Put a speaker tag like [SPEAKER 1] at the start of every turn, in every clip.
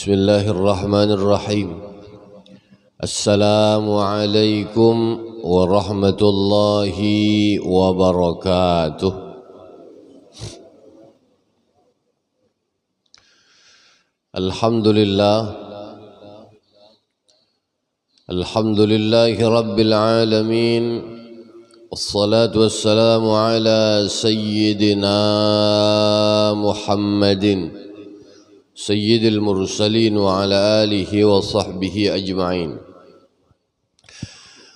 [SPEAKER 1] Bismillahirrahmanirrahim. Assalamualaikum warahmatullahi wabarakatuh. Alhamdulillahi rabbil alamin. Wassalatu wassalamu ala sayyidina Muhammadin Sayyidil mursalin wa ala alihi wa sahbihi ajma'in.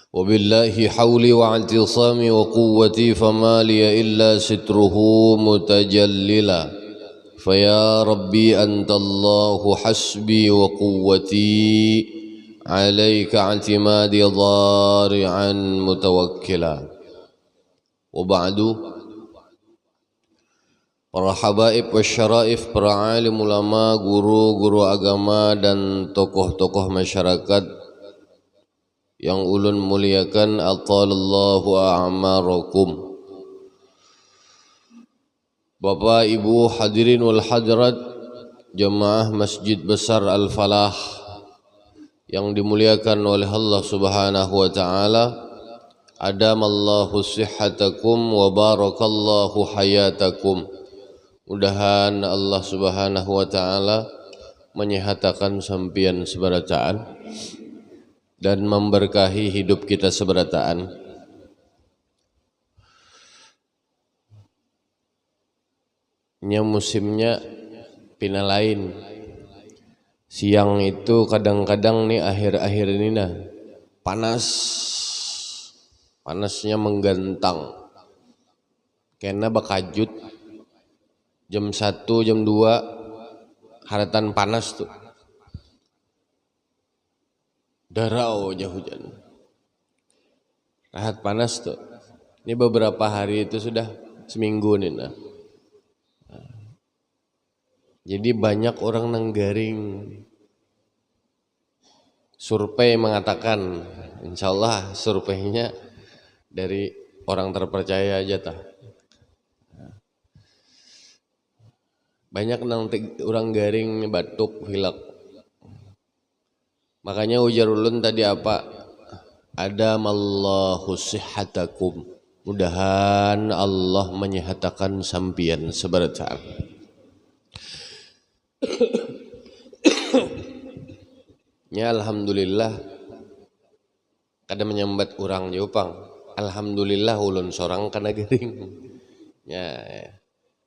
[SPEAKER 1] Wa billahi hawli wa i'tisami wa quwwati fama liya illa sitruhu mutajallila. Faya Rabbi anta Allahu hasbi wa quwwati alayka i'timadi dhari'an mutawakkila. Wa ba'du. Para habaib wa syaraif, para alim ulama, guru-guru agama dan tokoh-tokoh masyarakat yang ulun muliakan, atalallahu a'marakum. Bapak Ibu hadirin wal hadirat jemaah Masjid Besar Al-Falah yang dimuliakan oleh Allah Subhanahu wa taala, adamallahu sihhatakum wa barakallahu hayatakum. Mudahan Allah Subhanahu wa taala menyehatakan sampian seberataan dan memberkahi hidup kita seberataan. Nya musimnya pina lain. Siang itu kadang-kadang nih akhir-akhir ini nah panas. Panasnya menggantang. Kena bakajut. Jam 1, jam 2 haratan panas tuh. Darau aja hujan. Rahat panas tuh. Ini beberapa hari itu sudah seminggu nih nah. Jadi banyak orang nenggaring. Survei mengatakan, insyaallah surveinya dari orang terpercaya aja tah. Banyak nanti orang garing batuk pilek. Makanya ujar ulun tadi apa? Adamallahu sihhatakum. Mudahan Allah menyehatakan sampian seberataan. Ya alhamdulillah kada menyambat urang Jepang. Alhamdulillah ulun sorang kana garing. Ya.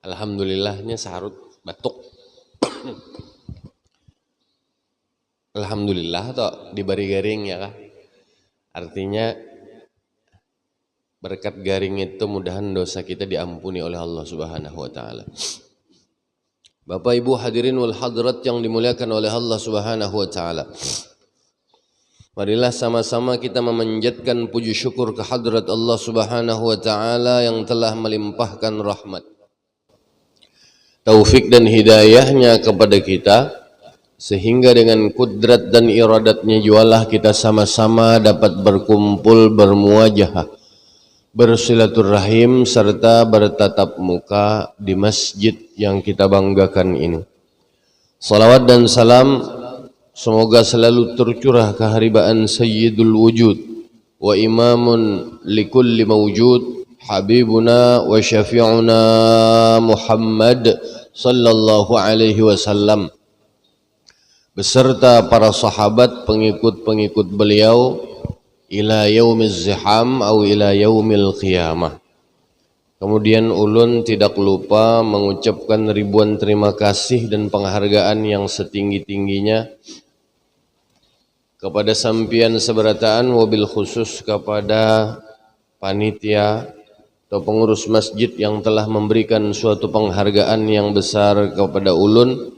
[SPEAKER 1] Alhamdulillahnya sarut batuk. Alhamdulillah toh diberi garing ya kah? Artinya berkat garing itu mudahan dosa kita diampuni oleh Allah Subhanahu wa taala. Bapak Ibu hadirin wal hadirat yang dimuliakan oleh Allah Subhanahu wa taala. Marilah sama-sama kita memanjatkan puji syukur ke hadrat Allah Subhanahu wa taala yang telah melimpahkan rahmat, taufik dan hidayahnya kepada kita, sehingga dengan kudrat dan iradatnya jualah kita sama-sama dapat berkumpul, bermuajahah, bersilaturahim serta bertatap muka di masjid yang kita banggakan ini. Salawat dan salam semoga selalu tercurah keharibaan Sayyidul Wujud wa imamun likulli mawjud, Habibuna wa syafi'una Muhammad sallallahu alaihi wasallam beserta para sahabat pengikut-pengikut beliau ila yaumiz ziham atau ila yaumil qiyamah. Kemudian ulun tidak lupa mengucapkan ribuan terima kasih dan penghargaan yang setinggi-tingginya kepada sampian seberataan, wabil khusus kepada panitia atau pengurus masjid yang telah memberikan suatu penghargaan yang besar kepada ulun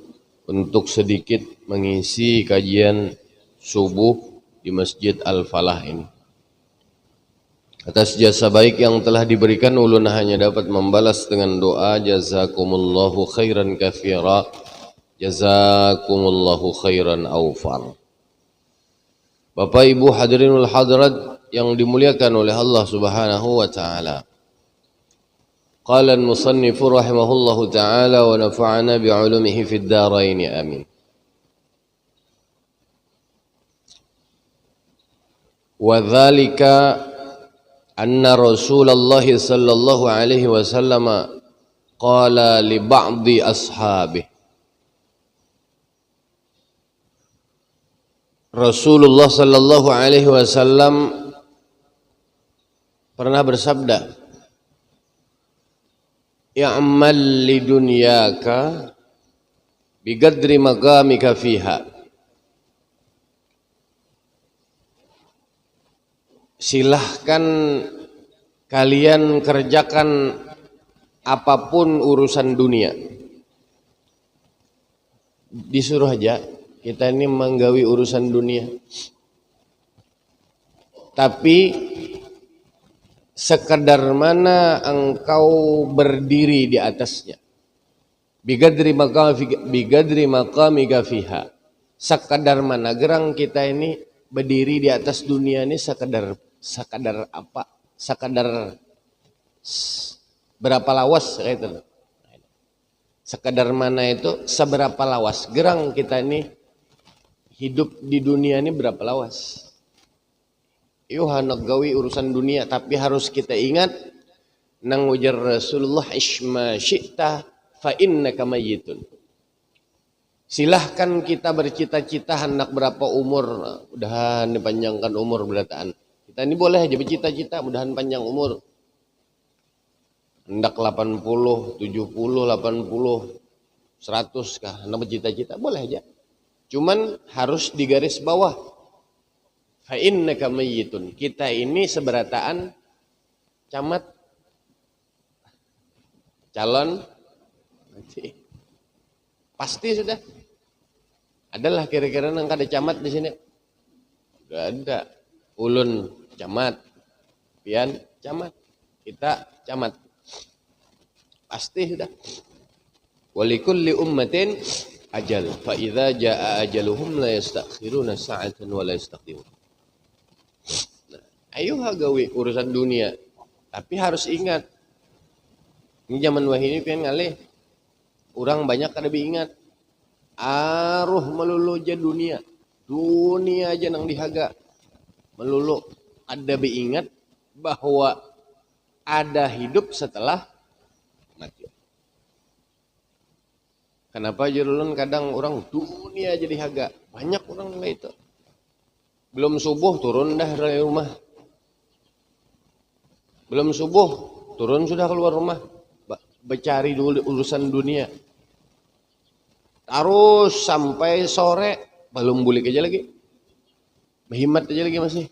[SPEAKER 1] untuk sedikit mengisi kajian subuh di Masjid Al-Falah ini. Atas jasa baik yang telah diberikan, ulun hanya dapat membalas dengan doa jazakumullahu khairan katsira, jazakumullahu khairan awfar. Bapak Ibu hadirin wal hadirat yang dimuliakan oleh Allah Subhanahu wa taala. Qala al-musannif rahimahullahu ta'ala wa nafa'ana bi'ulumihi fid darain amin. wa dzalika anna Rasulullah sallallahu alaihi wasallam qala li ba'di ashabihi. Rasulullah sallallahu alaihi wasallam pernah bersabda, "I'mal li dunyaka biqadri maqamika fiha." Silahkan kalian kerjakan apapun urusan dunia. Disuruh aja kita ini menggawi urusan dunia. Tapi sekedar mana engkau berdiri di atasnya. Bigadri maqamika fiha. Sekedar mana gerang kita ini berdiri di atas dunia ini sekedar apa? Sekedar berapa lawas gitu. Sekedar mana itu seberapa lawas gerang kita ini hidup di dunia ini berapa lawas. Yuh hendak gawi urusan dunia, tapi harus kita ingat nang ujar Rasulullah, "Ishma syi'ta fa innaka mayyitun." Silahkan kita bercita-cita hendak berapa umur, mudahan dipanjangkan umur berataan. Kita ini boleh aja bercita-cita mudahan panjang umur. Hendak 80, 70, 80, 100 kah hendak bercita-cita, boleh aja. Cuman harus digaris bawah. Fa innaka mayyitun. Kita ini seberataan camat calon pasti sudah. Adalah kira-kira nang kada camat di sini. Enggak ada. Ulun camat, pian camat, kita camat. Pasti sudah. Walikulli ummatin ajal. Fa idza jaa ajaluhum la yastakhiruna sa'atan wa la yastaqdimun. Nah, ayo gawe urusan dunia. Tapi harus ingat. Ini zaman wahini pian ngalih. Orang banyak kada ingat. Aruh melulu aja dunia. Dunia aja nang dihaga. Melulu ada ingat bahwa ada hidup setelah mati. Kenapa jurulun kadang orang dunia jadi haga? Banyak orang kayak itu. Belum subuh turun dah dari rumah. Belum subuh turun sudah keluar rumah. Bercari dulu urusan dunia. Terus sampai sore belum bulik aja lagi. Berhimat aja lagi masih.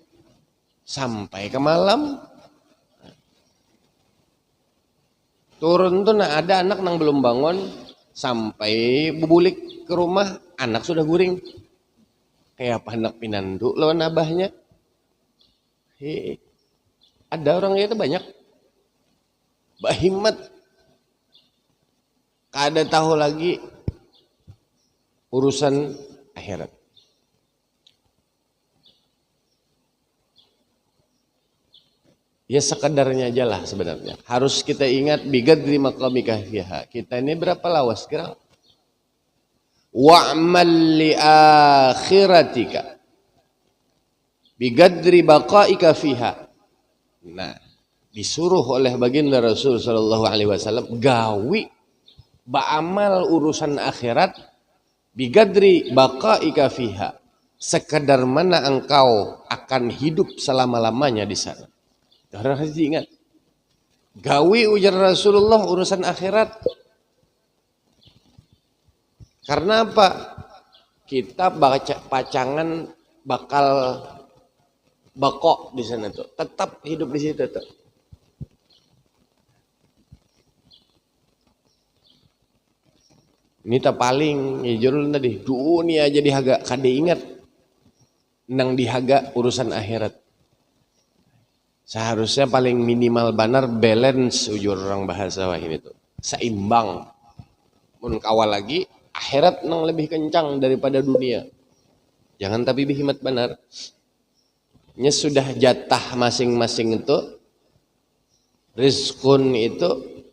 [SPEAKER 1] Sampai ke malam. Turun tuh ada anak nang belum bangun. Sampai bubulik ke rumah, anak sudah guring. Kayak apa anak pinandu lawan abahnya. Ada orang itu banyak. Bahimat. Kada tahu lagi urusan akhirat. Ya sekedarnya aja lah sebenarnya. Harus kita ingat bigadri maqamika fiha. Kita ini berapa lawas kira? Wa'mal li akhiratika bigadri baqaika fiha. Nah, disuruh oleh baginda Rasul sallallahu alaihi wasallam gawi ba'amal urusan akhirat bigadri baqaika fiha. Sekedar mana engkau akan hidup selama-lamanya di sana. Harus diingat. Gawi ujar Rasulullah urusan akhirat. Karena apa? Kita baca pacangan bakal bakok di sana tuh. Tetap hidup di situ tuh. Ini tak paling jurul tadi. Dunia jadi haga kada ingat. Nang dihaga urusan akhirat. Seharusnya paling minimal benar balance ujur orang bahasa wah ini tuh. Seimbang. Mun kawal lagi akhirat nang lebih kencang daripada dunia. Jangan tapi bihimat benar. Nya sudah jatah masing-masing itu rizkun itu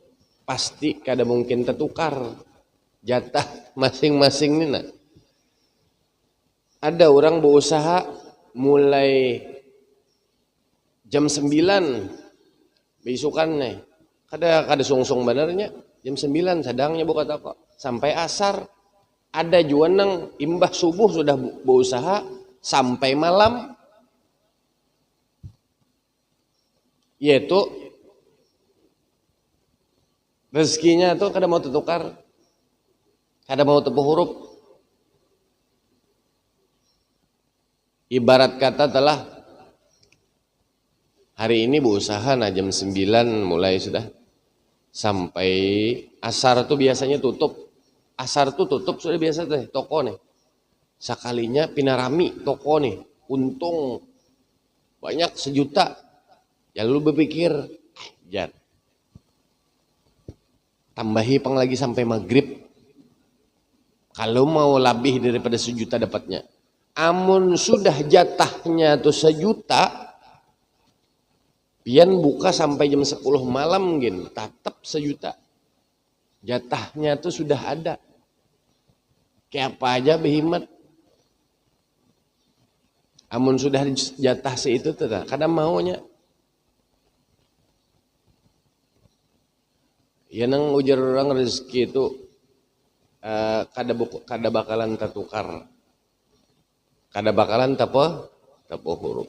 [SPEAKER 1] pasti kada mungkin tertukar. Jatah masing-masing ini nah. Ada orang berusaha mulai jam 9 besukan nih kada sungsung benernya jam 9 sadangnya buka toko sampai asar ada juanang imbah subuh sudah berusaha sampai malam, yaitu rezekinya tuh kada mau tertukar, kada mau tepuh huruf. Ibarat kata telah hari ini berusaha nah jam 9 mulai sudah sampai asar tuh biasanya tutup. Asar tuh tutup sudah biasa teh toko nih. Sekalinya pinarami toko nih, untung banyak 1 juta. Ya lu berpikir, jar tambahi pang lagi sampai maghrib. Kalau mau lebih daripada 1 juta dapatnya. Amun sudah jatahnya tuh 1 juta, pian buka sampai jam 10 malam gin, tetap 1 juta. Jatahnya tuh sudah ada. Kayak apa aja behimat. Amun sudah jatah seitu tuh, kadang maunya. Ya nang ujar orang rezeki itu kada bakalan tertukar. Kada bakalan tapo huruf.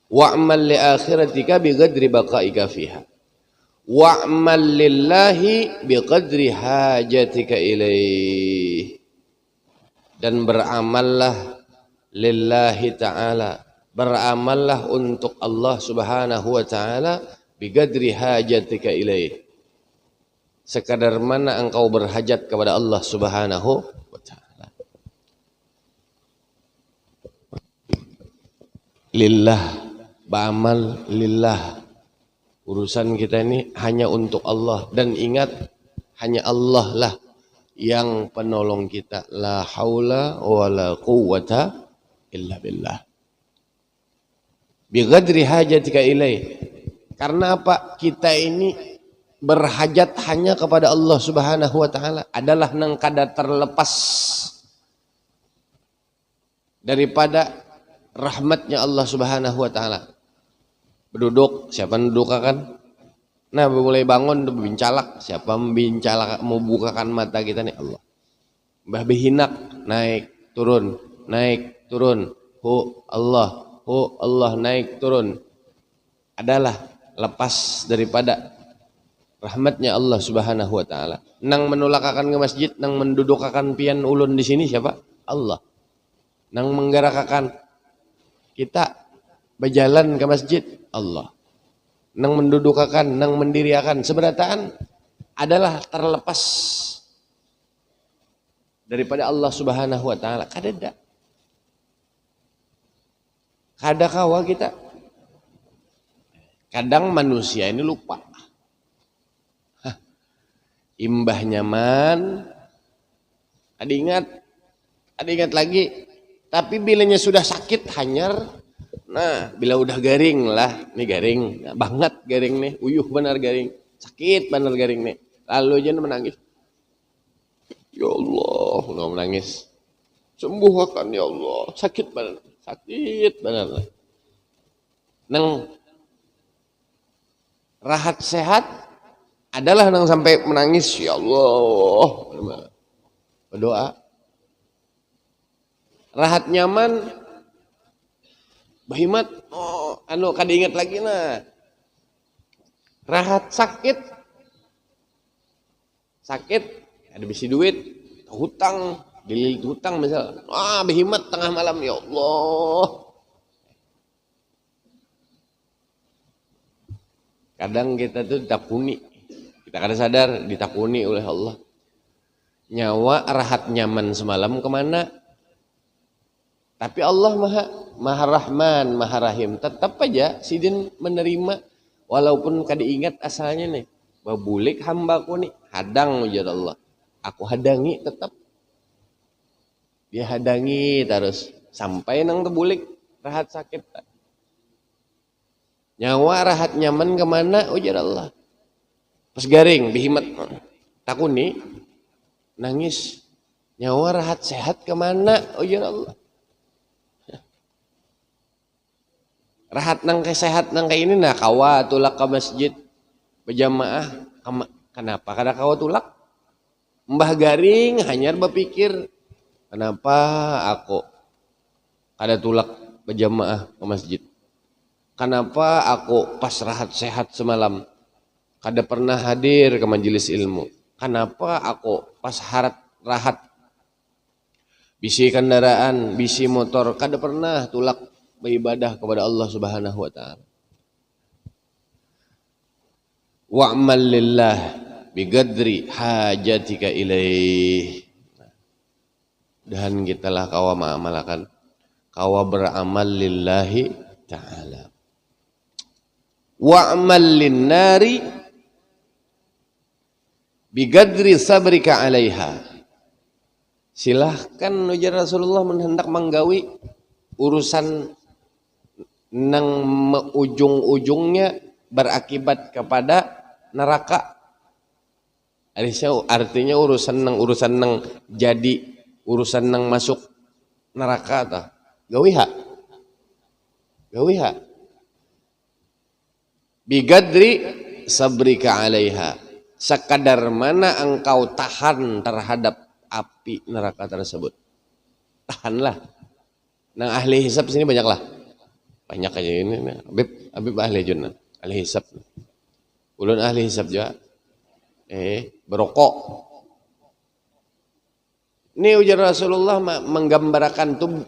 [SPEAKER 1] Wa'mal li akhiratika biqadri baqaika fiha. Wa'mal lillahi biqadri hajatika ilaih. Dan beramallah lillahi ta'ala. Beramallah untuk Allah subhanahu wa ta'ala biqadri hajatika ilaih. Sekadar mana engkau berhajat kepada Allah subhanahu wa ta'ala. Lillah, beramal lillah. Urusan kita ini hanya untuk Allah. Dan ingat, hanya Allah lah yang penolong kita. La haula wa la quwwata illa billah. Biqadri hajatika ilaih. Karena apa? Kita ini berhajat hanya kepada Allah subhanahu wa ta'ala. Adalah nang kada terlepas daripada rahmatnya Allah subhanahu wa ta'ala. Berduduk, siapa mendudukakan? Nah, mulai bangun, bincalak. Siapa membincalak, mau bukakan mata kita nih? Allah. Mbah behinak, naik, turun, naik, turun. Hu Allah, naik, turun. Adalah lepas daripada rahmatnya Allah subhanahu wa ta'ala. Nang menulakakan ke masjid, nang mendudukakan pian ulun di sini siapa? Allah. Nang menggerakkan kita berjalan ke masjid, Allah. Nang mendudukakan, nang mendiriakan, seberataan adalah terlepas daripada Allah subhanahu wa ta'ala. Kada kawa kita. Kadang manusia ini lupa. Imbah nyaman, ada ingat lagi. Tapi bilanya sudah sakit hanyar, nah bila udah garing lah, nih garing, nah, banget garing nih, uyuh benar garing, sakit benar garing nih. Lalu aja menangis, ya Allah, nggak menangis, sembuhkan ya Allah, sakit benar. Nang rahat sehat adalah nang sampai menangis, ya Allah, berdoa. Rahat nyaman, bahimat, kada ingat lagi nah. Rahat sakit, ada bisi duit, hutang, dililit hutang misal, bahimat tengah malam, ya Allah. Kadang kita tuh ditakuni, kita kada sadar ditakuni oleh Allah. Nyawa rahat nyaman semalam kemana? Tapi Allah maha rahman, maha rahim. Tetap aja sidin menerima walaupun kada ingat asalnya nih. Babulik hambaku nih, hadang ujar Allah. Aku hadangi tetap. Dia hadangi terus sampai nang tebulik rahat sakit. Nyawa rahat nyaman kemana ujar Allah. Pas garing bihimat takuni nangis. Nyawa rahat sehat kemana ujar Allah. Rahat nang sehat nang kayak ini nah kawa tulak ke masjid berjamaah. Kenapa? Karena kawa tulak. Mbah Garing hanya berpikir kenapa aku kada tulak berjamaah ke masjid. Kenapa aku pas rahat sehat semalam kada pernah hadir ke majelis ilmu. Kenapa aku pas rahat bisi kendaraan, bisi motor kada pernah tulak beribadah kepada Allah Subhanahu wa taala. Wa'mal lillah bigadri hajatika ilaih. Dan kitalah kawa ma'amalakan, kawa beramal lillahi ta'ala. Wa'mal linnari bigadri sabrika alaiha. Silahkan ujar Rasulullah menghendak menggawi urusan nang ujung-ujungnya berakibat kepada neraka. Artinya urusan nang jadi urusan nang masuk neraka ta. Gawiha. Bigadri sabrika alaiha. Sekadar mana engkau tahan terhadap api neraka tersebut. Tahanlah. Nang ahli hisab sini banyaklah. Banyak aja ini. Habib ahli junna. Ahli hisab. Ulun ahli hisab juga. Berokok. Ini ujar Rasulullah menggambarkan tuh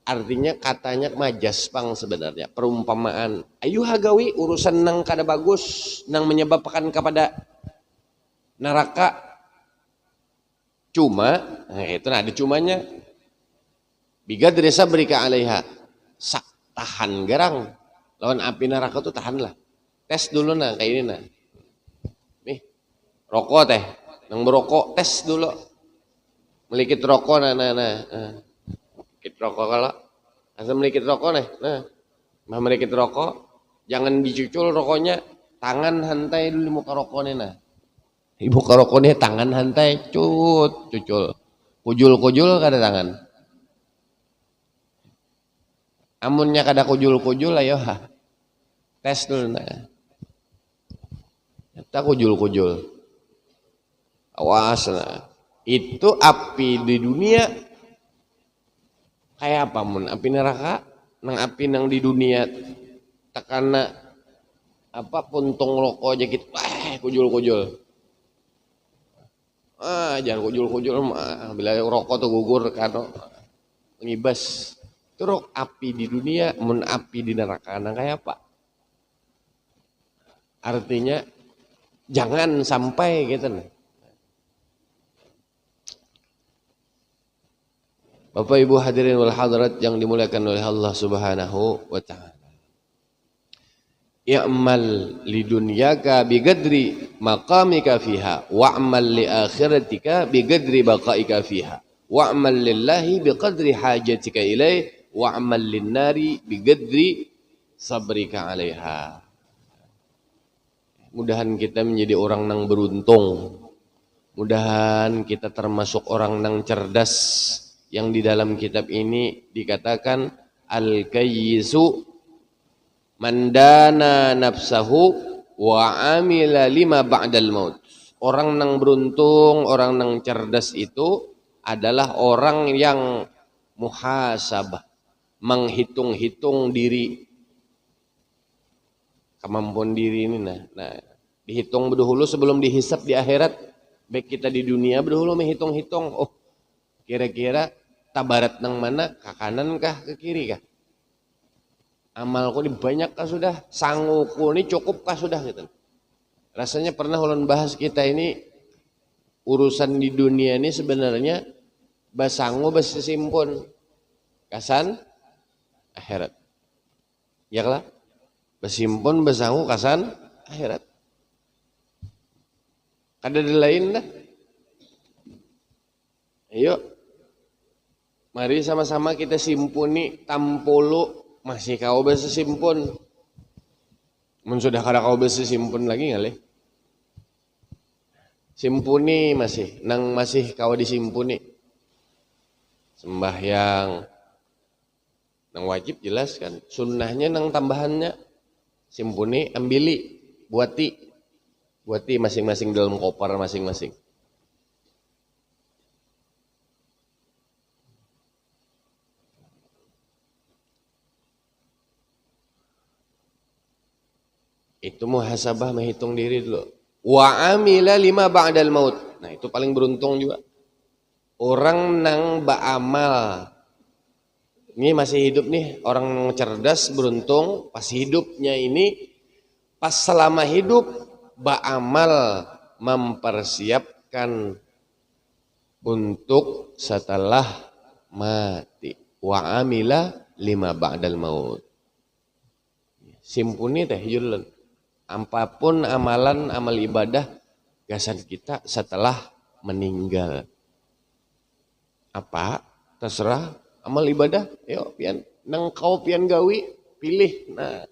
[SPEAKER 1] artinya katanya majas pang sebenarnya. Perumpamaan. Ayo hagawi urusan nang kada bagus. Nang menyebabkan kepada neraka. Cuma, itu ada cumanya. Bigadri sabrika alaiha. Tahan gerang. Lawan api neraka tuh tahanlah. Tes dulu nah kayak ini nah. Nih, rokok teh. Nang berokok tes dulu. Melikit rokok nah. Melikit rokok kalau. Asal melikit rokok nah. Nah, melikit rokok. Jangan dicucul rokoknya. Tangan hantai dulu di muka rokoknya nah. Ibu karokone tangan hantai cucul. Kujul kada tangan. Amunnya kada kujul ayo ha. Tes dulu nah. Kita kujul. Awas nah. Itu api di dunia kayak apa mun? Api neraka nang api nang di dunia tekana apa puntung rokok aja gitu. Kujul. Jangan kujul bila rokok tuh gugur kan ngibas. Terus api di dunia mun api di neraka nang kayak apa? Artinya jangan sampai gitu nah. Bapak Ibu hadirin wal hadirat yang dimuliakan oleh Allah Subhanahu wa taala. I'mal lidunyaka bigadri maqamika fiha wa'mal li akhiratika bigadri baqaika fiha wa'mal lillahi biqadri hajatika ilaih wa'mal linnari bigadri sabrika alaiha. Mudahan kita menjadi orang nang beruntung. Mudahan kita termasuk orang nang cerdas yang di dalam kitab ini dikatakan al-kayyisu mandana nafsahu wa amila lima ba'dal maut. Orang nang beruntung, orang nang cerdas itu adalah orang yang muhasabah, menghitung-hitung diri, kemampuan diri ini nah dihitung berdahulu sebelum dihisap di akhirat. Baik kita di dunia berdahulu menghitung-hitung, kira-kira tabarat nang mana, ke kanan kah, ke kiri kah? Amalku ini banyak kah sudah, sanguku ini cukup kah sudah gitu. Rasanya pernah ulun bahas kita ini urusan di dunia ini sebenarnya basangu basisimpun kasan akhirat. Ya lah, basimpun basangu kasan akhirat. Kada ada lain dah. Ayo, mari sama-sama kita simpuni tampolo. Masih kau bisa simpun. Mun sudah kada kau bisa simpun lagi ngali. Simpuni masih, nang masih kau disimpuni. Sembahyang, Nang wajib jelas kan, sunnahnya nang tambahannya simpuni ambili buati masing-masing dalam koper masing-masing. Itu muhasabah, menghitung diri dulu. Wa amila lima ba'dal maut. Nah, itu paling beruntung juga. Orang nang ba'amal. Ini masih hidup nih, orang cerdas beruntung pas hidupnya ini, pas selama hidup ba'amal mempersiapkan untuk setelah mati. Wa amila lima ba'dal maut. Simpuni teh julen. Apapun amalan, amal ibadah gasan kita setelah meninggal. Apa? Terserah amal ibadah. Yuk pian nang kau pian gawi pilih. Nah,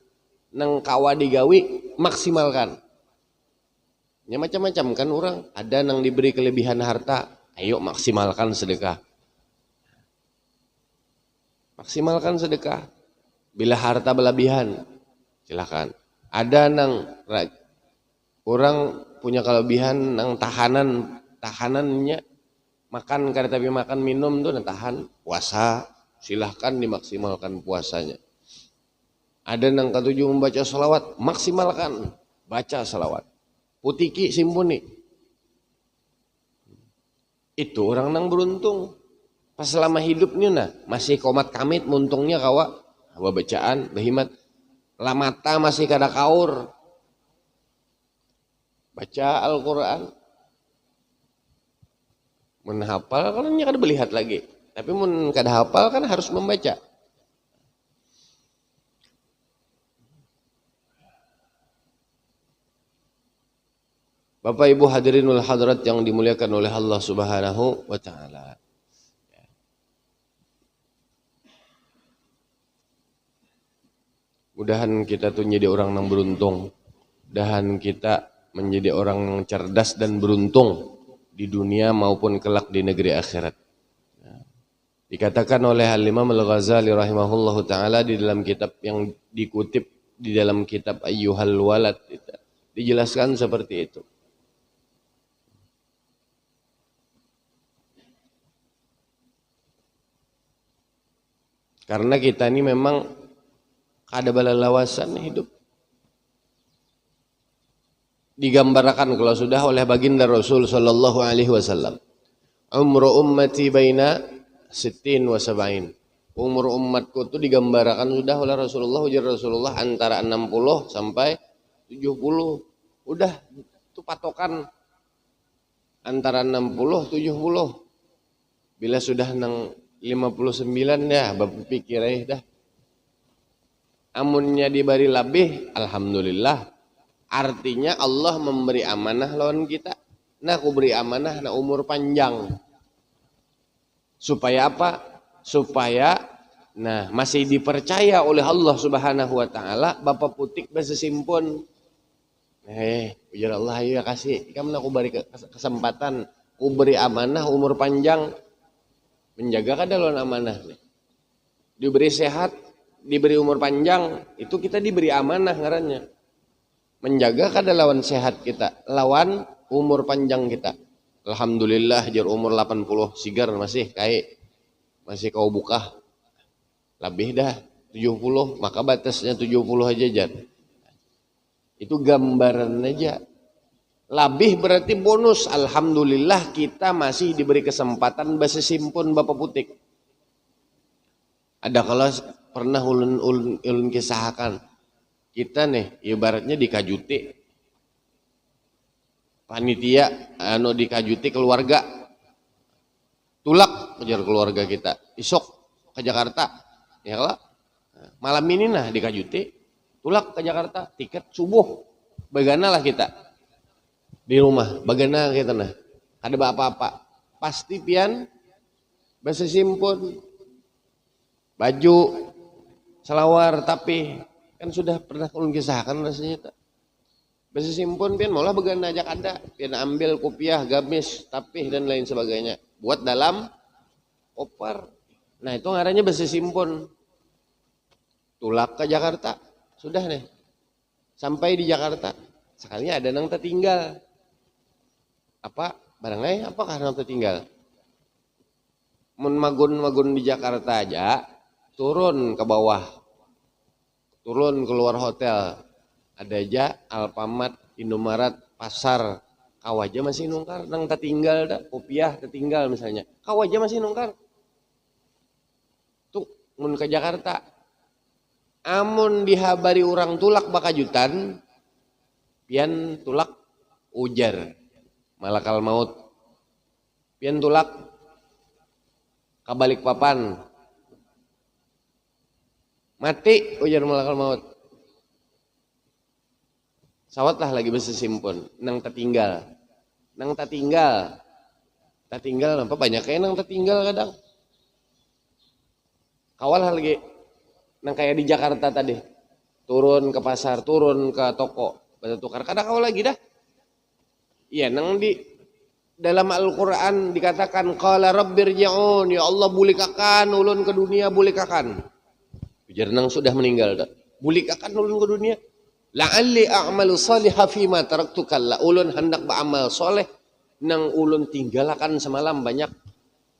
[SPEAKER 1] nang kawa digawi maksimalkan. Ya macam-macam kan orang. Ada nang diberi kelebihan harta. Ayo maksimalkan sedekah. Maksimalkan sedekah. Bila harta berlebihan, silakan. Ada nang orang punya kelebihan nang tahanannya makan kada tapi makan minum tuh tahan puasa, silahkan dimaksimalkan puasanya. Ada nang ketujuh membaca salawat, maksimalkan baca salawat. Putiki simpuni. Itu orang nang beruntung. Pas selama hidupnya nah masih komat kamit muntungnya kawa bacaan behimat. Lamata masih kada kaur. Baca Al-Quran. Menghafal kan kada melihat lagi. Tapi mun kada hafal kan harus membaca. Bapak Ibu hadirinul hadrat yang dimuliakan oleh Allah Subhanahu wa taala. Mudahan kita tuh jadi orang yang beruntung. Mudahan kita menjadi orang yang cerdas dan beruntung di dunia maupun kelak di negeri akhirat. Dikatakan oleh Al-Imam Al-Ghazali rahimahullahu ta'ala di dalam kitab yang dikutip di dalam kitab Ayyuhal Walad. Dijelaskan seperti itu. Karena kita ini memang ada balalawasan hidup. Digambarkan kalau sudah oleh baginda Rasul sallallahu alaihi wasallam. Umru ummati baina 60 wa 70. Umur umatku itu digambarkan sudah oleh Rasulullah, ujar Rasulullah antara 60 sampai 70. Udah itu patokan antara 60 70. Bila sudah nang 59 ya bapak pikir dah. Amunnya diberi lebih, alhamdulillah. Artinya Allah memberi amanah lawan kita. Nah, aku beri amanah na umur panjang. Supaya apa? Supaya masih dipercaya oleh Allah Subhanahu wa taala Bapak putik besesimpun. Ujar Allah ya kasih. Kamu aku beri kesempatan, aku beri amanah umur panjang. Menjaga kada lawan amanah. Diberi sehat, diberi umur panjang, itu kita diberi amanah ngarannya. Menjaga kada lawan sehat kita, lawan umur panjang kita. Alhamdulillah jar umur 80 sigar masih kau buka. Lebih dah 70, maka batasnya 70 aja jar. Itu gambaran aja. Lebih berarti bonus. Alhamdulillah kita masih diberi kesempatan besesimpun Bapak putik. Ada kalau pernah ulun kisahkan kita nih ibaratnya dikajuti panitia dikajuti keluarga tulak kejar keluarga kita isok ke Jakarta ya kalau malam ini nah dikajuti tulak ke Jakarta tiket subuh bagana lah kita di rumah bagana kita nah ada apa-apa pasti pian besesimpun baju selawar tapi kan sudah pernah ulun kisahkan rasanya tak. Besi simpun pian maulah begana ajak ada pian ambil kopiah gamis tapih dan lain sebagainya buat dalam koper. Nah itu ngarannya besi simpun. tulak ke Jakarta, sudah nih. Sampai di Jakarta, sekalinya ada nang tertinggal. Apa barangnya? Apakah nang tertinggal? Mun magun di Jakarta aja, turun ke bawah, turun keluar hotel, ada aja Alfamart, Indomaret, pasar, kau aja masih nungkar, nang tertinggal dah, kopiah tertinggal misalnya, kau aja masih nungkar. Tuh, mun ke Jakarta, amun dihabari orang tulak bakajutan, pian tulak ujar, malakal maut, pian tulak kabalik papan, mati ujar malakal maut. Sawatlah lagi besi simpun, nang tertinggal, tertinggal apa banyak kayak nang tertinggal kadang. Kawal lagi, nang kayak di Jakarta tadi, turun ke pasar, turun ke toko, pada tukar, kadang kawal lagi dah. Iya, nang di dalam Al-Quran dikatakan, qala rabbirji'un, ya Allah bulikakan ulun ke dunia, bulikakan. Ujar nang sudah meninggal dah, bulikakan ulun ke dunia. La'alli a'malu salihah fima taraktu kalla, ulun hendak beramal soleh nang ulun tinggalakan semalam banyak,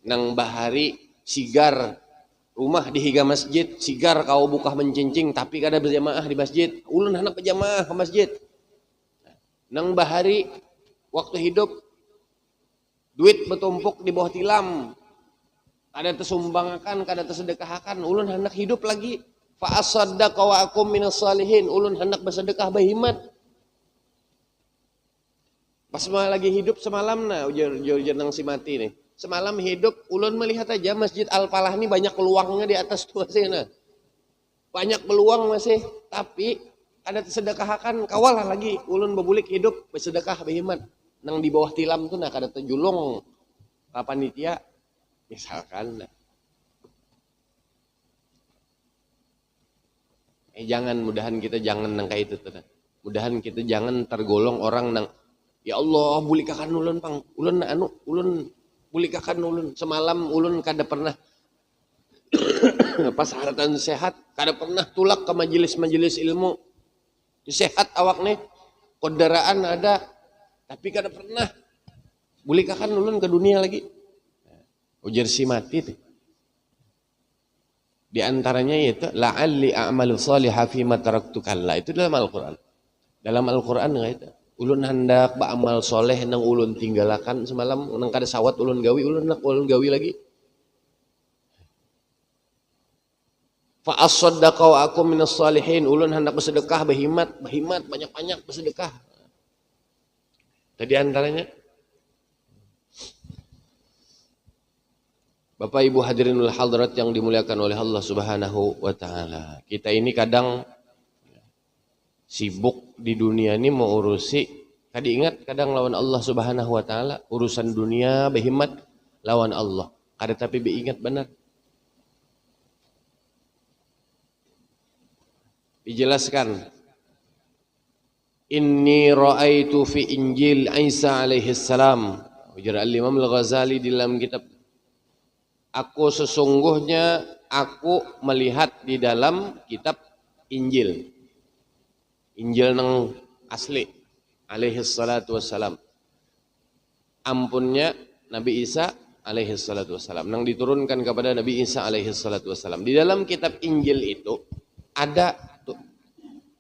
[SPEAKER 1] nang bahari sigar rumah dihiga masjid, sigar kau buka mencincing tapi kada berjamaah di masjid, ulun hendak berjamaah ke masjid. Nang bahari waktu hidup duit bertumpuk di bawah tilam, kada tersumbangakan, kada tersedekahakan, ulun hendak hidup lagi. Fa asaddaqa wa akum minas salihin, ulun hendak bersedekah berhimat. Pas lagi hidup semalam nah ujar nang si mati nih. Semalam hidup ulun melihat aja Masjid Al-Falah ini banyak peluangnya di atas tuh sana. Banyak peluang masih, tapi ada tersedekahakan, kawalah lagi ulun bebulik hidup bersedekah berhimat. Nang di bawah tilam tuh nah kada terjulung panitia misalkan nah. Jangan, mudahan kita jangan nang kayak itu tuh. Mudahan kita jangan tergolong orang nang ya Allah bulikakan ulun pang, ulun ulun bulikakan ulun semalam ulun kada pernah pas haratan sehat, kada pernah tulak ke majelis-majelis ilmu. Sehat awak nih, kendaraan ada, tapi kada pernah bulikakan ulun ke dunia lagi. Ujar si mati tuh. Di antaranya yaitu la'alli a'malu salihah fima taraktu kalla, itu dalam Al-Qur'an. Dalam Al-Qur'an itu ulun hendak beramal soleh nang ulun tinggalakan semalam, nang kada sawat ulun gawi, ulun nak ulun gawi lagi. Fa as-saddaqa wa akum minas salihin, ulun hendak bersedekah berhimat banyak-banyak bersedekah. Tadi antaranya Bapak Ibu hadirinul hadrat yang dimuliakan oleh Allah Subhanahu wa taala. Kita ini kadang sibuk di dunia ini mau urusi, kada ingat kadang lawan Allah Subhanahu wa taala, urusan dunia berhimat lawan Allah. Kada tapi beingat benar. Dijelaskan, inni ra'aitu fi Injil Isa alaihi salam, ujar Al-Imam Al-Ghazali dalam kitab, aku sesungguhnya aku melihat di dalam kitab Injil. Injil nang asli alaihi salatu wassalam. Ampunnya Nabi Isa alaihi salatu wassalam, nang diturunkan kepada Nabi Isa alaihi salatu wassalam. Di dalam kitab Injil itu ada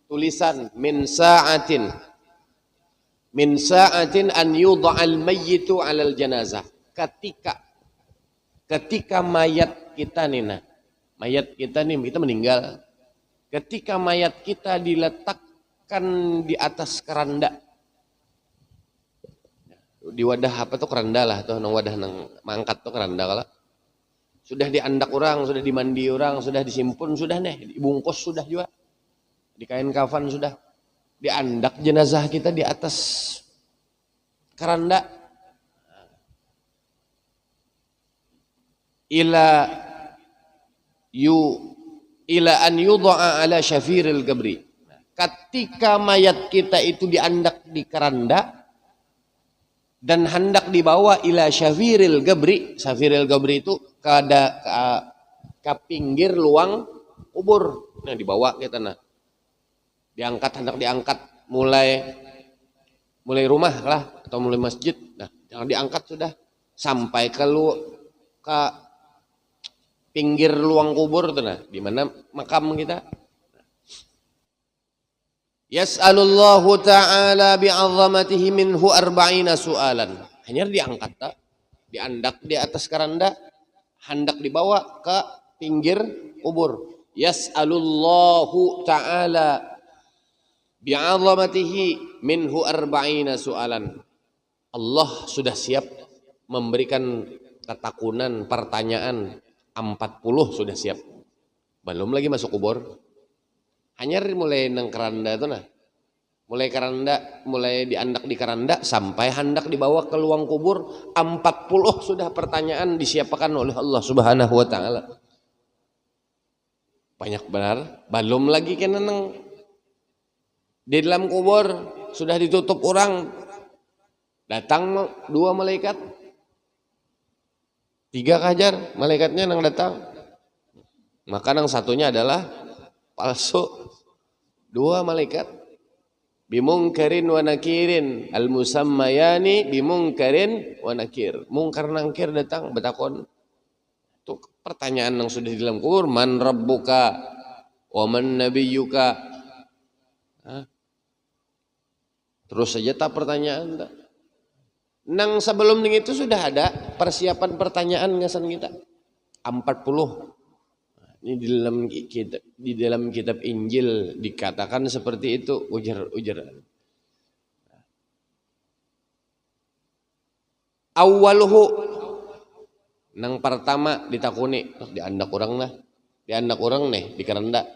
[SPEAKER 1] tulisan min sa'atin an yudha'al mayyitu 'alal janazah. Ketika mayat kita nih, nah, mayat kita nih, kita meninggal. Ketika mayat kita diletakkan di atas keranda, di wadah apa tuh keranda lah, tuh nang wadah nang mangkat tuh keranda kala. Sudah diandak orang, sudah dimandi orang, sudah disimpun, sudah nih, dibungkus sudah juga, di kain kafan sudah, diandak jenazah kita di atas keranda. ila an yudha'a ala syafiril qabri. Ketika mayat kita itu diandak di keranda dan hendak dibawa ila syafiril qabri. Syafiril qabri itu ke pinggir luang kubur. Nah dibawa kita nah. Diangkat, hendak diangkat mulai rumah lah atau mulai masjid. Nah, jangan diangkat sudah sampai ke pinggir luang kubur tuh nah, di mana makam kita. Yas'alullahu ta'ala bi'azamatihi minhu arba'ina su'alan. Hanya diangkat tak? Diandak di atas keranda, hendak dibawa ke pinggir kubur. Yas'alullahu ta'ala bi'azamatihi minhu arba'ina su'alan. Allah sudah siap memberikan ketakunan, pertanyaan 40 sudah siap. Belum lagi masuk kubur. Hanya mulai nang keranda itu nah. Mulai diandak di keranda sampai hendak dibawa ke luang kubur 40 sudah pertanyaan disiapkan oleh Allah Subhanahu wa taala. Banyak benar, belum lagi kena nang di dalam kubur sudah ditutup orang. Datang 2 malaikat. 3 kajar malaikatnya nang datang. Maka nang satunya adalah palsu. 2 malaikat bimungkarin wa nakirin al-musammayani bimungkarin wa nakir. Mungkar nangkir datang bertakon. Itu pertanyaan yang sudah di dalam kubur, man rabbuka wa man nabiyyuka. Terus saja tak pertanyaan tak. Nang sebelum itu sudah ada persiapan pertanyaan ngasan kita 40. Ini di dalam kitab Injil dikatakan seperti itu ujar. Awwaluhu nang pertama ditakuni diandak orang nih di keranda.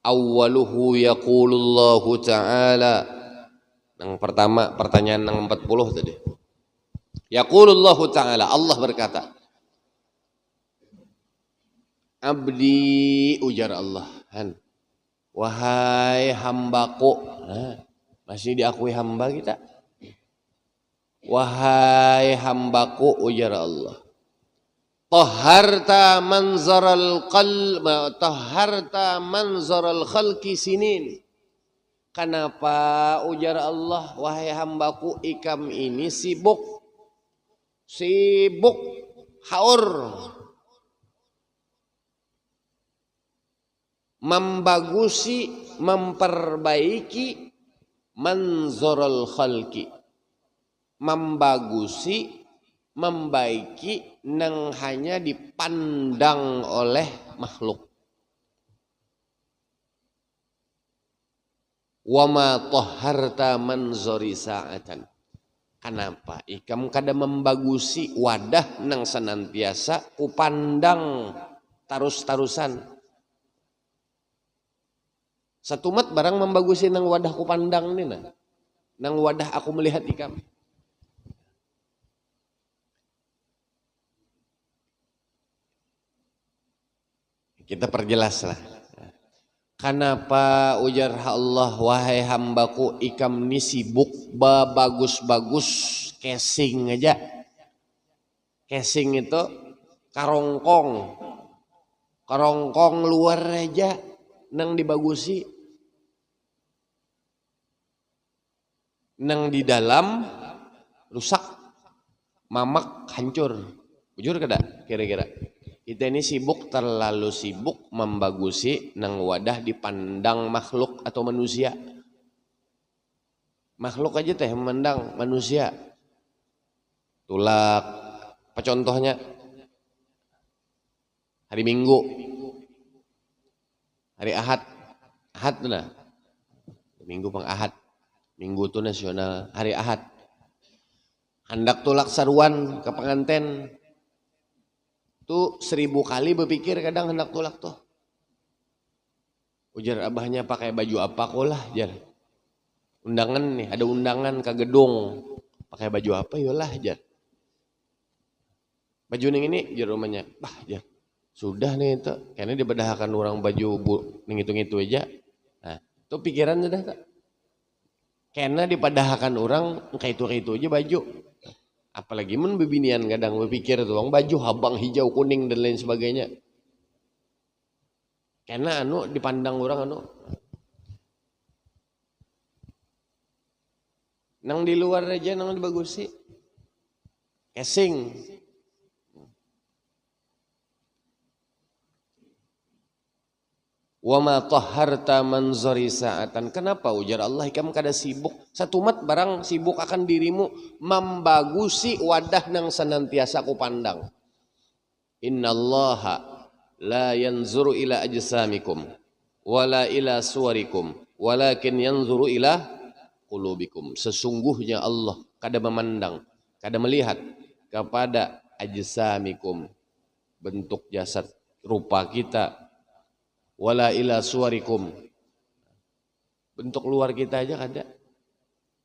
[SPEAKER 1] Awwaluhu yaqulullahu ta'ala. Nang pertama pertanyaan nang 40 tadi. Yaqulullahu ta'ala, Allah berkata, abdi ujar Allah, wahai hambaku, masih diakui hamba kita. Wahai hambaku ujar Allah, taharta manzaral khalqi sinin. Kenapa ujar Allah, wahai hambaku, ikam ini sibuk haur membagusi, memperbaiki manzorul khalqi, membaiki nang hanya dipandang oleh makhluk. Wa ma tahharta manzori sa'atan. Kenapa ikam kada membagusi wadah nang senantiasa kupandang tarus-tarusan. Satumat barang membagusi nang wadah ku pandang ni nah. Nang wadah aku melihat ikam. Kita perjelaslah. Kenapa ujar Allah, wahai hambaku, ikam ni sibuk bagus-bagus casing aja. Casing itu karongkong luar aja nang dibagusi. Nang di dalam rusak, mamak, hancur. Jujur kada kira-kira? Kita ini terlalu sibuk membagusi nang wadah dipandang makhluk atau manusia. Makhluk aja teh memandang manusia. Tulak, apa contohnya? Hari Minggu, hari Ahad tuh nah. Minggu pang Ahad. Minggu itu nasional, hari Ahad. Hendak tulak saruan ke penganten. Tuh 1000 kali berpikir kadang hendak tulak tuh. Ujar abahnya pakai baju apa kolah jar. Undangan nih, ada undangan ke gedung. Pakai baju apa yolah jar. Baju ini jar rumahnya. Bah jar. Sudah nih itu. Karena dibedahakan orang baju ngitung-ngitung aja. Nah, itu pikiran sudah tak. Karena dipadahkan orang kayak itu aja baju. Apalagi mun bebinian kadang berpikir tuh baju habang hijau kuning dan lain sebagainya. Karena anu dipandang orang anu nang di luar aja nang dibagusi casing. Wa ma tahharta manzari sa'atan. Kenapa ujar Allah ikam kada sibuk satu mat barang sibuk akan dirimu membagusi wadah nang senantiasa ku pandang. Innallaha la yanzuru ila ajsamikum wala ila suwarikum walakin yanzuru ila qulubikum. Sesungguhnya Allah kada memandang, kada melihat kepada ajsamikum, bentuk jasad rupa kita, wala ila suwarikum, bentuk luar kita aja kada,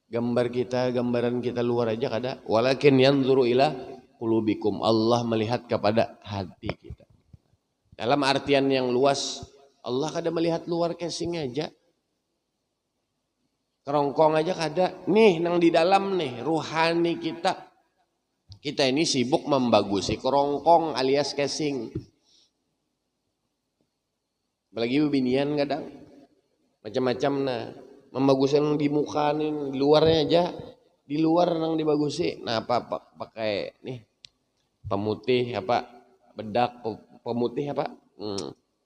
[SPEAKER 1] gambar kita, gambaran kita luar aja kada, walakin yanzuru ila qulubikum. Allah melihat kepada hati kita. Dalam artian yang luas, Allah kada melihat luar casing aja, kerongkong aja kada. Nih nang di dalam nih ruhani kita. Kita ini sibuk membagusi kerongkong alias casing. Apalagi binian kadang macam-macam nah, membagusin di muka nih, di luarnya aja, di luar nang dibagusi. Nah apa pakai nih pemutih apa bedak pemutih apa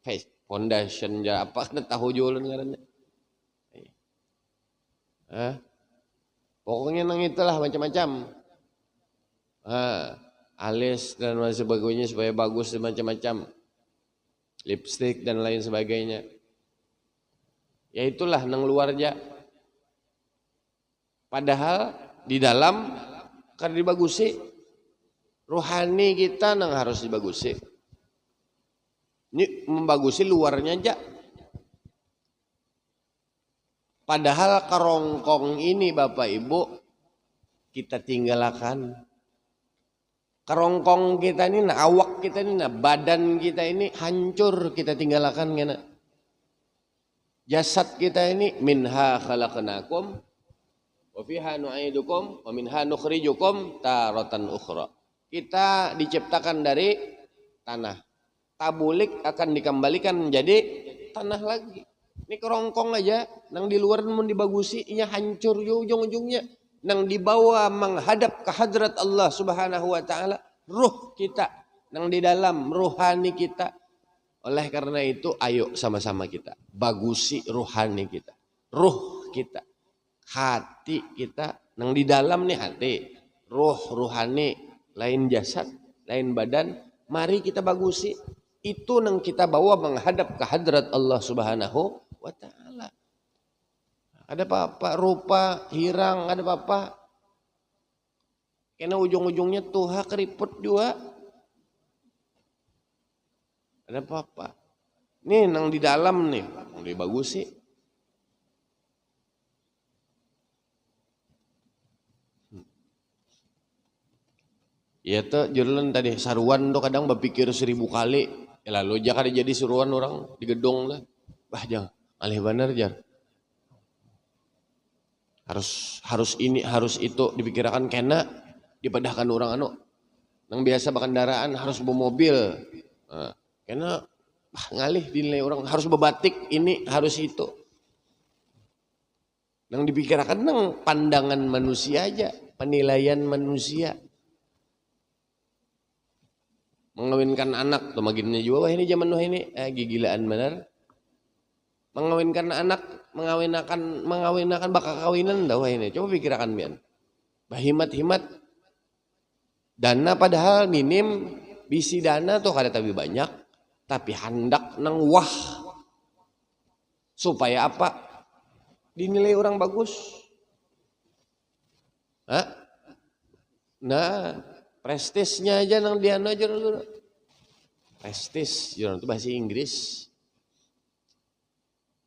[SPEAKER 1] face foundation ya apa kada tahu jualan ngarannya. Pokoknya nang itulah macam-macam. Alis dan sebagainya supaya bagus macam-macam. Lipstick dan lain sebagainya. Ya itulah nang luar aja. Padahal di dalam kan dibagusi. Rohani kita nang harus dibagusi. Ini membagusi luarnya aja. Padahal kerongkong ini Bapak Ibu kita tinggalkan. Kerongkong kita ini, nah, awak kita ini, nah, badan kita ini hancur kita tinggalkan kena. Jasad kita ini minha khalaqnakum wa fiha nu'idukum wa minha nukhrijukum taratan ukhra. Kita diciptakan dari tanah. Tabulik akan dikembalikan menjadi tanah lagi. Ini kerongkong aja, nang di luar mau dibagusi, inya hancur ujung-ujungnya. Nang dibawa menghadap ke hadrat Allah Subhanahu wa taala, ruh kita nang di dalam ruhani kita. Oleh karena itu ayo sama-sama kita bagusi ruhani kita. Ruh kita, hati kita nang di dalam nih hati, ruh ruhani, lain jasad, lain badan, mari kita bagusi. Itu nang kita bawa menghadap ke hadrat Allah Subhanahu wa taala. Ada apa-apa, rupa, hirang, ada apa-apa. Karena ujung-ujungnya tuha keriput juga. Ada apa-apa. Nih nang di dalam nih, nang dibagusi. Ya tuh jualan tadi saruan tuh kadang berpikir 1000 kali. Ya lalu aja kada jadi suruhan orang di gedung lah. Bah jangan, alih bener jar. Harus ini harus itu dipikirkan kena dipadahkan orang anu nang biasa berkendaraan harus bawa mobil kena ngalih dinilai orang harus bebatik ini harus itu nang dipikirkan nang pandangan manusia aja penilaian manusia mengawinkan anak tuh maginnya juga wah ini zaman wah ini gigilaan benar mengawinkan anak mengawinkan bakal kawinan dah wah ini coba pikirkan bian bahimat-himat dana padahal minim bisi dana tuh kada tapi banyak tapi hendak nang wah supaya apa dinilai orang bagus nah prestisnya aja nang diana aja prestis itu bahasa Inggris.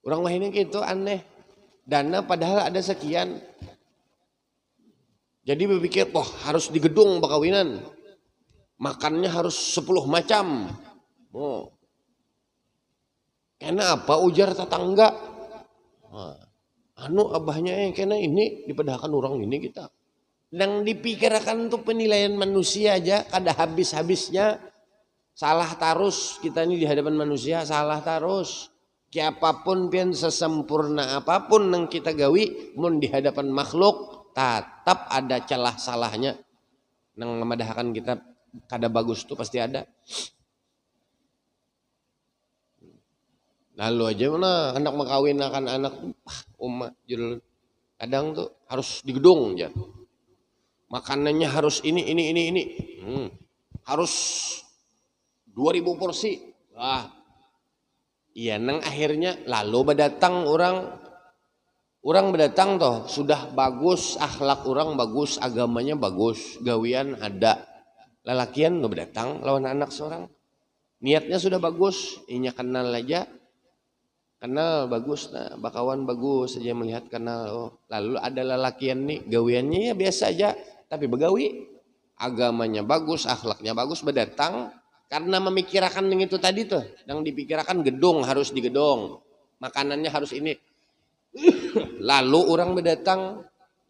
[SPEAKER 1] Orang wah ini gitu aneh. Dana padahal ada sekian. Jadi berpikir, wah harus di gedung perkawinan. Makannya harus 10 macam. Oh. Karena apa ujar tetangga. Anu abahnya karena ini dipadahkan orang ini kita. Yang dipikirkan tuh penilaian manusia aja kada habis-habisnya. Salah tarus kita ini di hadapan manusia, salah tarus. Kiapapun pian sesempurna apapun yang kita gawi, mun di hadapan makhluk tetap ada celah salahnya. Nang memadahkan kita kada bagus tuh pasti ada. Lalu aja mana anak makawin akan anak judul kadang tuh harus digedung aja. Makanannya harus ini. Harus 2000 porsi. Wah. Iya nang akhirnya lalu berdatang orang berdatang toh sudah bagus, akhlak orang bagus, agamanya bagus, gawian ada. Lalakian nggak berdatang lawan anak seorang. Niatnya sudah bagus, inya kenal aja. Kenal bagus, nah bakawan bagus saja melihat kenal. Oh, lalu ada lalakian nih gawiannya ya biasa aja, tapi begawi agamanya bagus, akhlaknya bagus, berdatang karena memikirkan yang itu tadi tuh, yang dipikirkan gedung harus digedong, makanannya harus ini. Lalu orang berdatang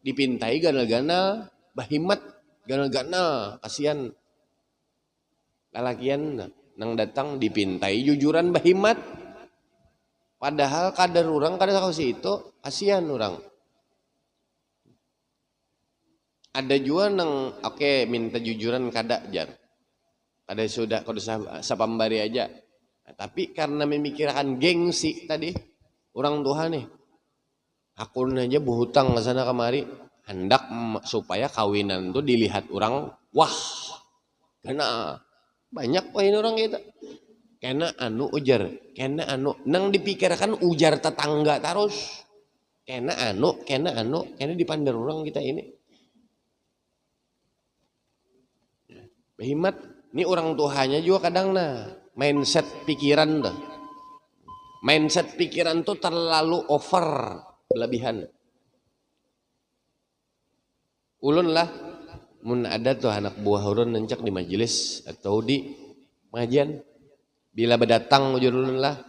[SPEAKER 1] dipintai ganal-ganal, bahimat ganal-ganal, kasihan lalakian nang datang dipintai jujuran bahimat. Padahal kadar orang kada kasih itu kasihan orang. Ada juga nang oke minta jujuran kada jar. Ada sudah kada sapambari aja. Nah, tapi karena memikirkan gengsi tadi orang tua nih. Aku aja berhutang ke sana kemari hendak supaya kawinan tuh dilihat orang wah. Karena banyak poin orang gitu. Kena anu ujar, kena anu nang dipikirkan ujar tetangga terus. Kena anu, kena dipandang orang kita ini. Behimat, ini orang tuanya juga kadang mindset pikiran tuh. Mindset pikiran tuh terlalu over, berlebihan. Ulun lah, mun ada tuh anak buah ulun nencak di majelis atau di pengajian. Bila berdatang ujurun lah,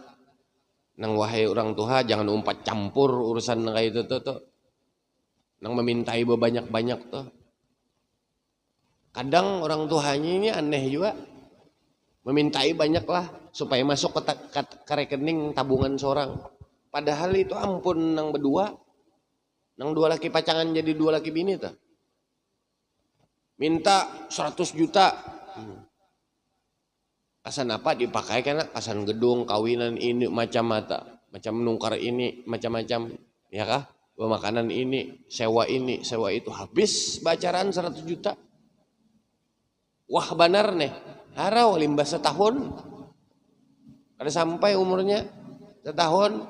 [SPEAKER 1] nang wahai orang tua jangan umpat campur urusan nang kayak itu tuh, nang memintai banyak-banyak tuh. Kadang orang tuanya ini aneh juga, memintai banyak lah supaya masuk ke rekening tabungan seorang. Padahal itu ampun nang berdua, nang dua laki pacangan jadi dua laki bini tuh. Minta 100 juta. Kasan apa dipakai karena kasan gedung kawinan ini macam nungkar ini macam-macam ya kah makanan ini sewa itu habis bacaran 100 juta wah benar nih harau limbah setahun kada sampai umurnya setahun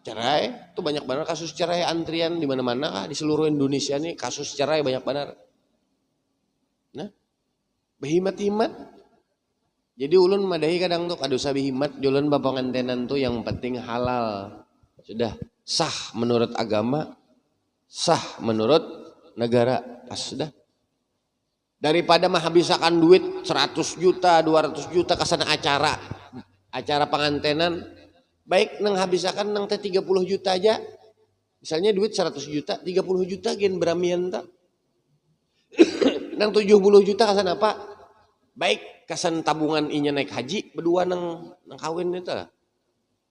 [SPEAKER 1] cerai tuh banyak benar kasus cerai antrian di mana-mana kah di seluruh Indonesia nih kasus cerai banyak benar nah behimat-himat. Jadi ulun madahi kadang tuh kadosa bihimat julan bapangantenan tuh yang penting halal. Sudah sah menurut agama, sah menurut negara. Pas sudah. Daripada menghabiskan duit 100 juta, 200 juta ke sana acara pengantenan, baik nang habiskan nang 30 juta aja. Misalnya duit 100 juta, 30 juta gen beramian tak. Nang 70 juta ke sana apa? Baik kasan tabungan inya naik haji berdua nang kawin itu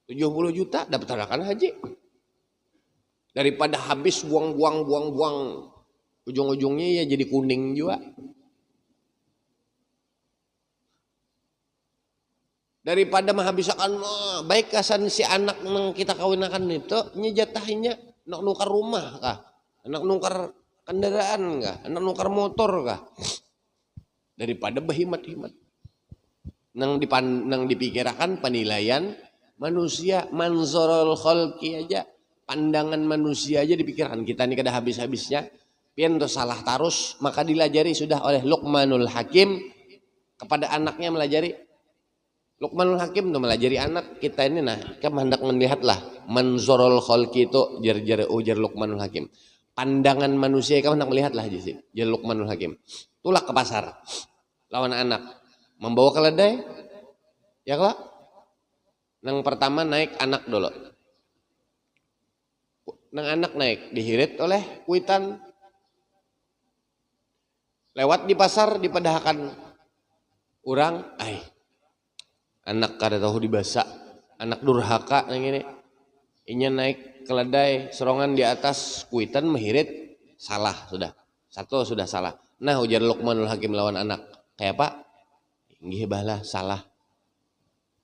[SPEAKER 1] 70 juta dapat tadakan haji daripada habis buang ujung-ujungnya ya jadi kuning juga daripada menghabiskan baik kasan si anak nang kita kawinakan itu nyejatahinya nak nukar rumah kah anak nukar kendaraan kah anak nukar motor kah daripada behimat-himat nang dipikirkan penilaian manusia manzorul khalqi aja pandangan manusia aja dipikirkan kita ini kada habis-habisnya pian to salah tarus maka dilajari sudah oleh Luqmanul Hakim kepada anaknya melajari Luqmanul Hakim tuh melajari anak kita ini kita hendak melihatlah manzorul khalqi itu ujar Luqmanul Hakim pandangan manusia kamu hendak melihatlah di sini jar Luqmanul Hakim tulak ke pasar lawan anak membawa keledai ya kelak nang pertama naik anak dulu nang anak naik dihirit oleh kuitan lewat di pasar dipadahkan orang anak kada tahu dibasa, anak durhaka yang ini, inya naik keledai serongan di atas kuitan mehirit, salah sudah, satu sudah salah. Nah ujar Luqmanul Hakim lawan anak, kayak apa? Nggih balah salah,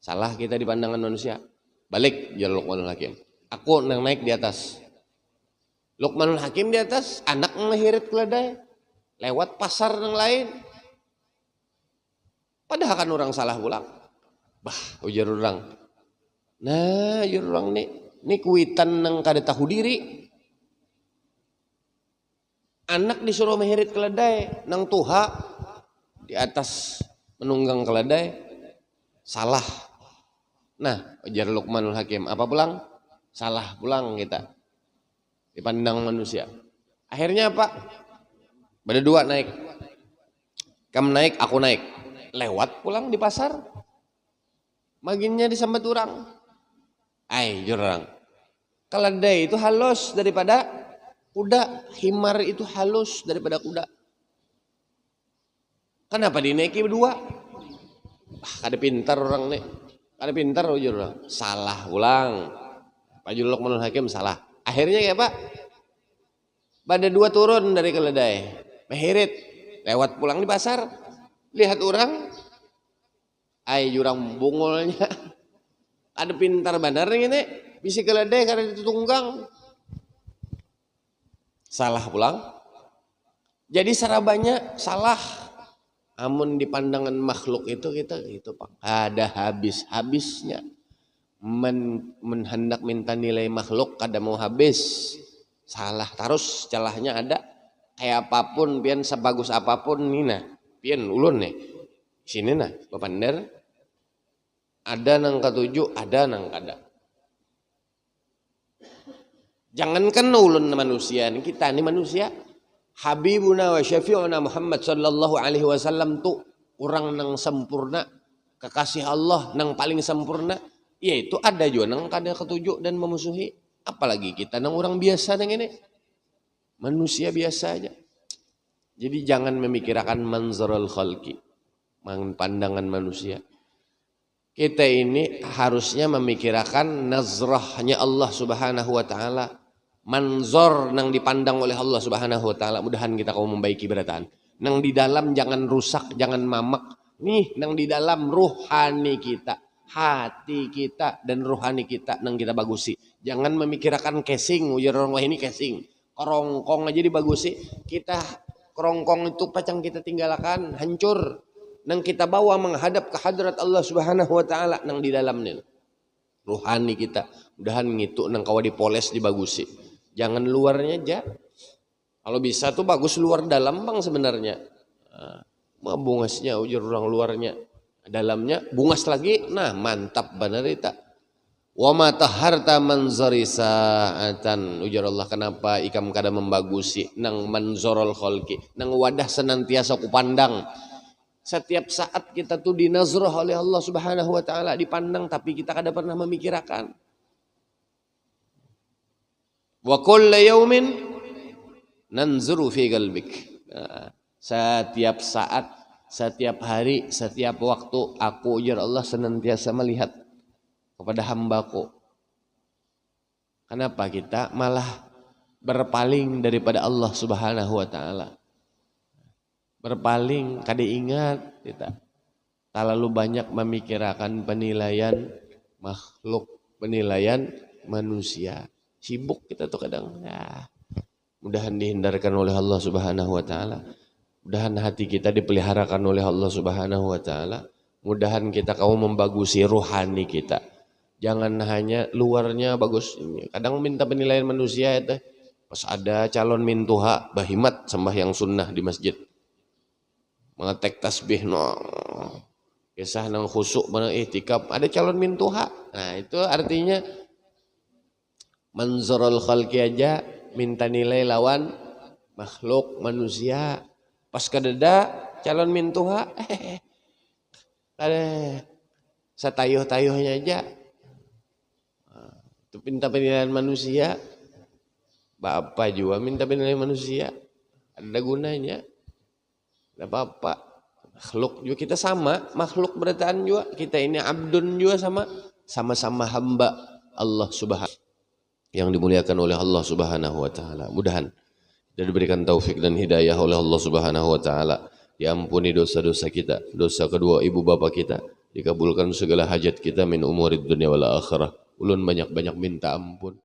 [SPEAKER 1] salah kita di pandangan manusia. Balik ujar Luqmanul Hakim, aku nang naik di atas. Luqmanul Hakim di atas, anak mehirit keledai, lewat pasar yang lain. Padahal kan orang salah pulang. Bah, ujar orang. Nah, ujar orang nih kuitan nang kada tahu diri. Anak disuruh mehirit keledai, nang tuha di atas menunggang keledai, salah. Nah, ujar Luqmanul Hakim, apa pulang? Salah pulang kita. Dipandang manusia. Akhirnya apa? Berdua naik. Kamu naik, aku naik. Lewat pulang di pasar. Maginnya disambat orang. Ai jurang. Keledai itu halus daripada kuda. Himar itu halus daripada kuda. Kenapa dinaiki berdua? Kada pintar orang nih. Kada pintar ujur orang. Salah ulang. Pak Luqmanul Hakim salah. Akhirnya ya Pak, pada dua turun dari keledai, mehirit, lewat pulang di pasar, lihat orang, jurang bungulnya, ada pintar benar ini, bisi keledai karena ditunggang, salah pulang. Jadi sarabanya salah, amun di pandangan makhluk itu kita itu Pak, ada habis-habisnya. Hendak minta nilai makhluk kada mau habis, salah terus celahnya ada, kayak apapun pian sebagus apapun nina pian ulun nih sini nah bapandar ada nang ketujuh ada nang kada. Jangankan ulun manusia, kita ini manusia. Habibuna wa syafi'una Muhammad sallallahu alaihi wasallam tuh orang nang sempurna, kekasih Allah nang paling sempurna. Yaitu ada juga nang kada ketujuh dan memusuhi, apalagi kita nang orang biasa nang ini manusia biasa aja. Jadi jangan memikirkan manzarul khalqi, pandangan manusia. Kita ini harusnya memikirkan nazrahnya Allah Subhanahu wa taala, manzor nang dipandang oleh Allah Subhanahu wa taala. Mudahan kita kau membaiki berataan. Nang di dalam jangan rusak, jangan mamak. Nih nang di dalam ruhani kita, hati kita dan rohani kita nang kita bagusi. Jangan memikirkan casing, ujar orang lain ini casing. Kerongkong aja dibagusi. Kita kerongkong itu pacang kita tinggalkan, hancur. Nang kita bawa menghadap ke hadrat Allah Subhanahu wa taala nang di dalamnya. Rohani kita. Mudahan ngitu nang kawa dipoles dibagusi. Jangan luarnya aja. Kalau bisa tuh bagus luar dalam bang sebenarnya. Bungasnya ujar orang luarnya. Dalamnya bungas lagi, nah mantap benar itu. Wa ma taharta manzari sa'atan, ujar Allah, kenapa ikam kada membagusi nang manzorul khalqi, nang wadah senantiasa kupandang. Setiap saat kita tuh dinazrah oleh Allah Subhanahu wa taala, dipandang, tapi kita kada pernah memikirkan. Wa kullu yaumin nanzuru fi qalbik. Setiap saat, setiap hari, setiap waktu aku ujar Allah senantiasa melihat kepada hambaku. Kenapa kita malah berpaling daripada Allah Subhanahu wa taala? Berpaling, kada ingat kita. Terlalu banyak memikirkan penilaian makhluk, penilaian manusia. Sibuk kita tuh kadang. Mudahan dihindarkan oleh Allah Subhanahu wa taala. Mudahan hati kita dipeliharakan oleh Allah Subhanahu wa taala. Mudahan kita kau membagusi rohani kita. Jangan hanya luarnya bagus. Kadang minta penilaian manusia itu. Pas ada calon mintuha bahimat sembahyang sunnah di masjid. Mengetek tasbih no. Kisah nang khusuk mana ihtikaf ada calon mintuha. Nah, itu artinya manzarul khalqi aja minta nilai lawan makhluk manusia. Pas kadeda calon mintuha ada satayuh-tayuhnya aja. Itu minta penilaian manusia. Bapak juga minta penilaian manusia. Ada gunanya. Ada apa-apa. Makhluk juga kita sama, makhluk berataan juga. Kita ini abdun juga sama-sama hamba Allah Subhanahu yang dimuliakan oleh Allah Subhanahu wa taala. Mudahan kita diberikan taufik dan hidayah oleh Allah Subhanahu wa taala. Diampuni dosa-dosa kita, dosa kedua ibu bapa kita, dikabulkan segala hajat kita min umurid dunia wal akhirah. Ulun banyak-banyak minta ampun.